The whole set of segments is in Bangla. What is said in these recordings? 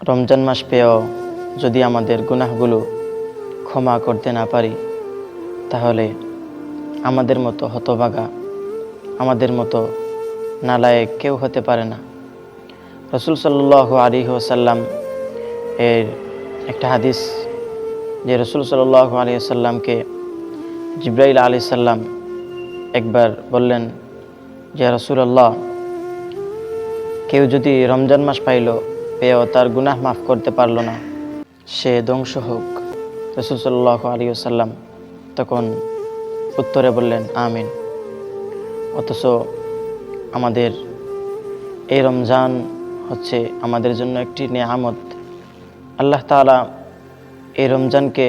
রমজান মাস পেয়েও যদি আমাদের গুনাহগুলো ক্ষমা করতে না পারি, তাহলে আমাদের মতো হতভাগা, আমাদের মতো নালায়েক কেউ হতে পারে না। রাসূল সাল্লাল্লাহু আলাইহি ওয়াসাল্লাম এর একটা হাদিস, যে রাসূল সাল্লাল্লাহু আলাইহি ওয়াসাল্লামকে জিবরাইল আলাইহিস সালাম একবার বললেন যে, রাসূলুল্লাহ, কেউ যদি রমজান মাস পেয়েও তার গুনাহ মাফ করতে পারল না, সে ধ্বংস হোক। রাসূল সাল্লাল্লাহু আলাইহি ওয়াসাল্লাম তখন উত্তরে বললেন, আমিন। অথচ আমাদের এই রমজান হচ্ছে আমাদের জন্য একটি নেয়ামত। আল্লাহ তাআলা এই রমজানকে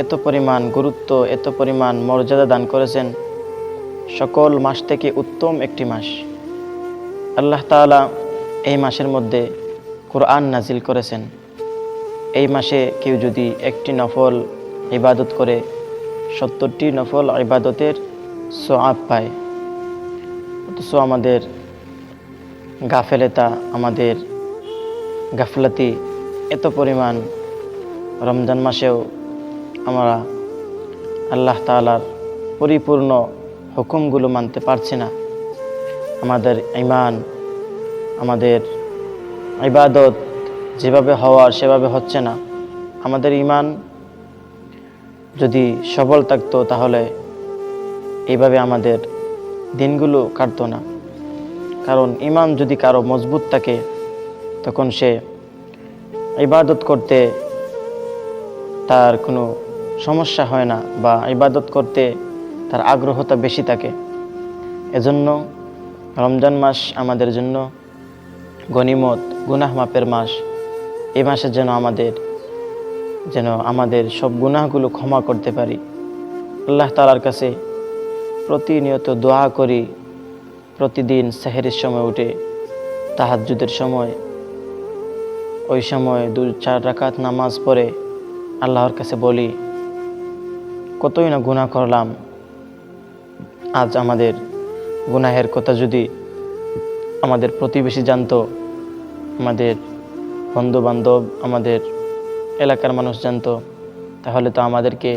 এত পরিমাণ গুরুত্ব, এত পরিমাণ মর্যাদা দান করেছেন। সকল মাস থেকে উত্তম একটি মাস। আল্লাহ তাআলা এই মাসের মধ্যে কোরআন নাজিল করেছেন। এই মাসে কেউ যদি একটি নফল ইবাদত করে 70টি নফল ইবাদতের সওয়াব পায়। অথচ আমাদের গাফেলতা, আমাদের গাফলাতি এত পরিমাণ, রমজান মাসেও আমরা আল্লাহ তাআলার পরিপূর্ণ হুকুমগুলো মানতে পারছি না। আমাদের ঈমান, আমাদের ইবাদত যেভাবে হওয়ার সেভাবে হচ্ছে না। আমাদের ঈমান যদি সবল থাকতো, তাহলে এইভাবে আমাদের দিনগুলো কাটতো না। কারণ ঈমান যদি কারো মজবুত থাকে, তখন সে ইবাদত করতে তার কোনো সমস্যা হয় না, বা ইবাদত করতে তার আগ্রহতা বেশি থাকে। এজন্য রমজান মাস আমাদের জন্য গনিমত, গুনাহ মাপের মাস। এই মাসে যেন আমাদের সব গুনাহগুলো ক্ষমা করতে পারি। আল্লাহ তাআলার কাছে প্রতিনিয়ত দোয়া করি। প্রতিদিন সেহরির সময় উঠে, তাহাজ্জুদের সময়, ওই সময় 2-4 রাকাত নামাজ পড়ে আল্লাহর কাছে বলি, কতই না গুনাহ করলাম। আজ আমাদের গুনাহের কথা যদি আমাদের প্রতিবেশী জানতো, আমাদের বন্ধু বান্ধব, আমাদের এলাকার মানুষ জানতো, তাহলে তো আমাদেরকে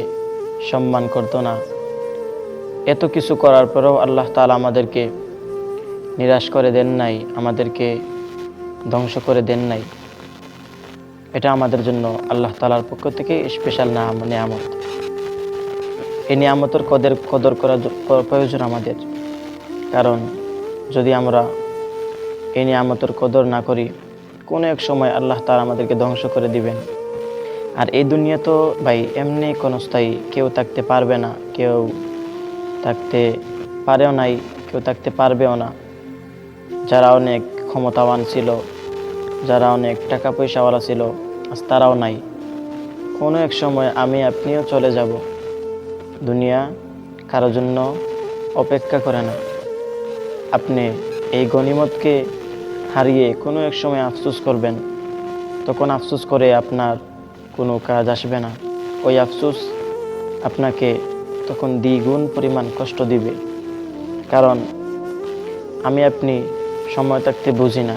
সম্মান করতো না। এত কিছু করার পরেও আল্লাহ তাআলা আমাদেরকে নিরাশ করে দেন নাই, আমাদেরকে ধ্বংস করে দেন নাই। এটা আমাদের জন্য আল্লাহ তাআলার পক্ষ থেকে স্পেশাল নেয়ামত। এই নিয়ামতের কদর করা প্রয়োজন আমাদের। কারণ যদি আমরা এই নিয়ামতের কদর না করি, কোনো এক সময় আল্লাহ তাআলা আমাদেরকে ধ্বংস করে দিবেন। আর এই দুনিয়া তো ভাই এমনি ক্ষণস্থায়ী, কেউ থাকতে পারবে না, কেউ থাকতে পারেও নাই, কেউ থাকতে পারবেও না। যারা অনেক ক্ষমতাবান ছিল, যারা অনেক টাকা পয়সাওয়ালা ছিল, আজ তারাও নাই। কোনো এক সময় আমি আপনিও চলে যাব। দুনিয়া কারোর জন্য অপেক্ষা করে না। আপনি এই গনিমতকে হারিয়ে কোনো এক সময় আফসোস করবেন, তখন আফসোস করে আপনার কোনো কাজ আসবে না। ওই আফসোস আপনাকে তখন দ্বিগুণ পরিমাণ কষ্ট দিবে। কারণ আমি আপনি সময় থাকতে বুঝি না,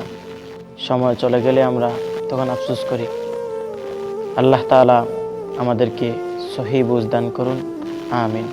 সময় চলে গেলে আমরা তখন আফসোস করি। আল্লাহ তাআলা আমাদেরকে সহি বুঝ দান করুন। আমিন।